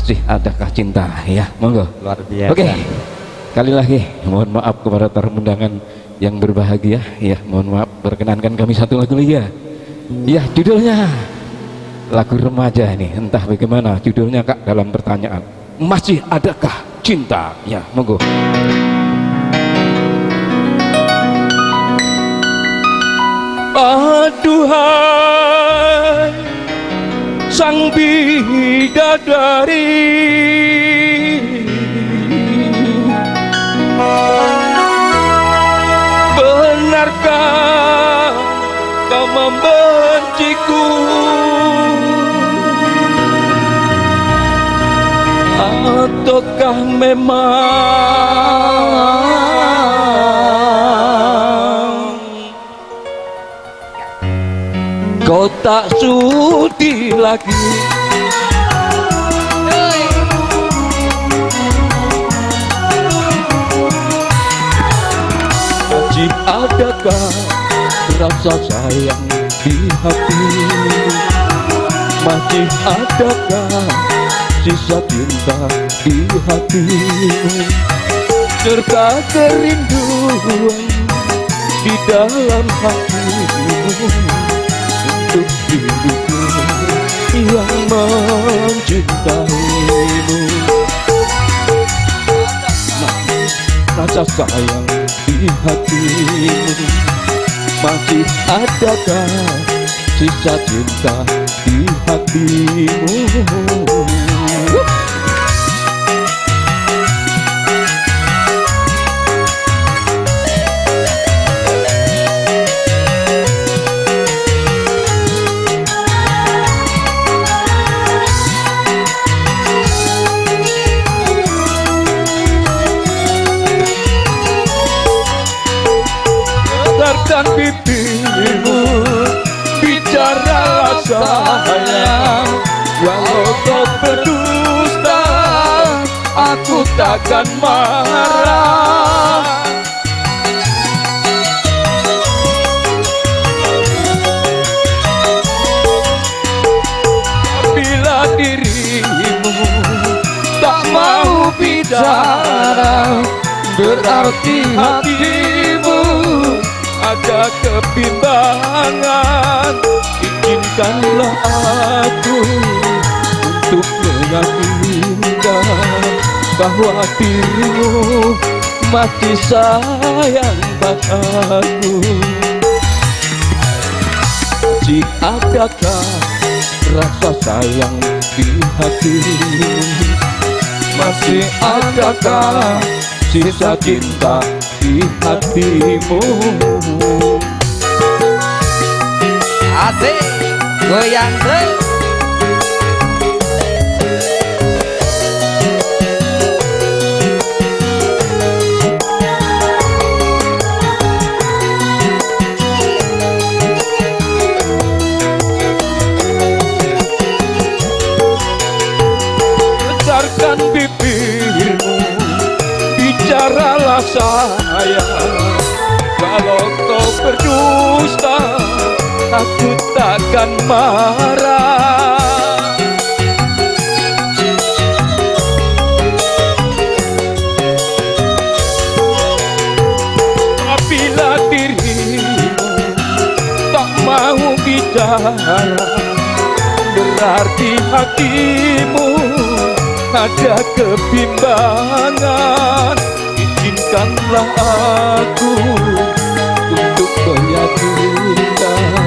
masih adakah cinta ya, monggo. Luar biasa. Oke, sekali lagi mohon maaf kepada tamu undangan yang berbahagia ya, mohon maaf, perkenankan kami satu lagu lagi ya. Ya, judulnya lagu remaja ini, entah bagaimana judulnya Kak dalam pertanyaan, masih adakah cinta ya, monggo. Aduhai sang bidadari, benarkah kau membenciku ataukah memang kau tak sudi lagi masih adakah rasa sayang di hati, masih adakah sisa cinta di hatimu, serta kerinduan di dalam hatimu untuk diriku yang mencintaimu. Rasa sayang di hatimu, masih adakah sisa cinta di hatimu? Dan bibirmu bicaralah sayang, walau kau berdusta aku takkan marah. Bila dirimu tak mau bicara, berarti hatimu ada kebimbangan. Izinkanlah aku untuk meyakinkan bahwa dirimu masih sayang padaku. Masih adakah rasa sayang di hatimu, masih adakah sisa cinta di hatimu? Asik, goyang terus. Besarkan bibirmu, bicaralah sayang, kalau kau berdusta aku takkan marah. Apabila dirimu tak mau bicara, berarti hatimu ada kebimbangan. Izinkanlah aku untuk meyakinkan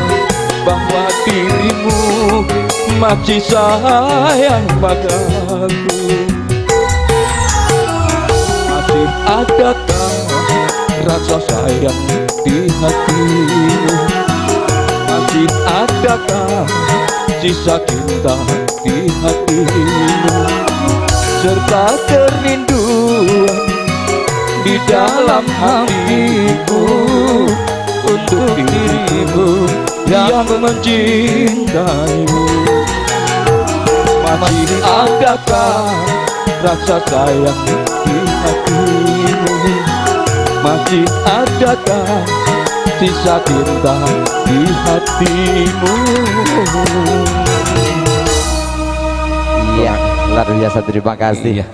bahwa dirimu masih sayang padaku. Masih adakah rasa sayang di hatimu, masih adakah sisa cinta di hatimu, serta kerinduan di dalam hatiku untuk dirimu yang mencintaimu. Masih adakah rasa sayang di hatimu, masih adakah sisa cinta di hatimu? Iya, luar biasa, terima kasih. Iya.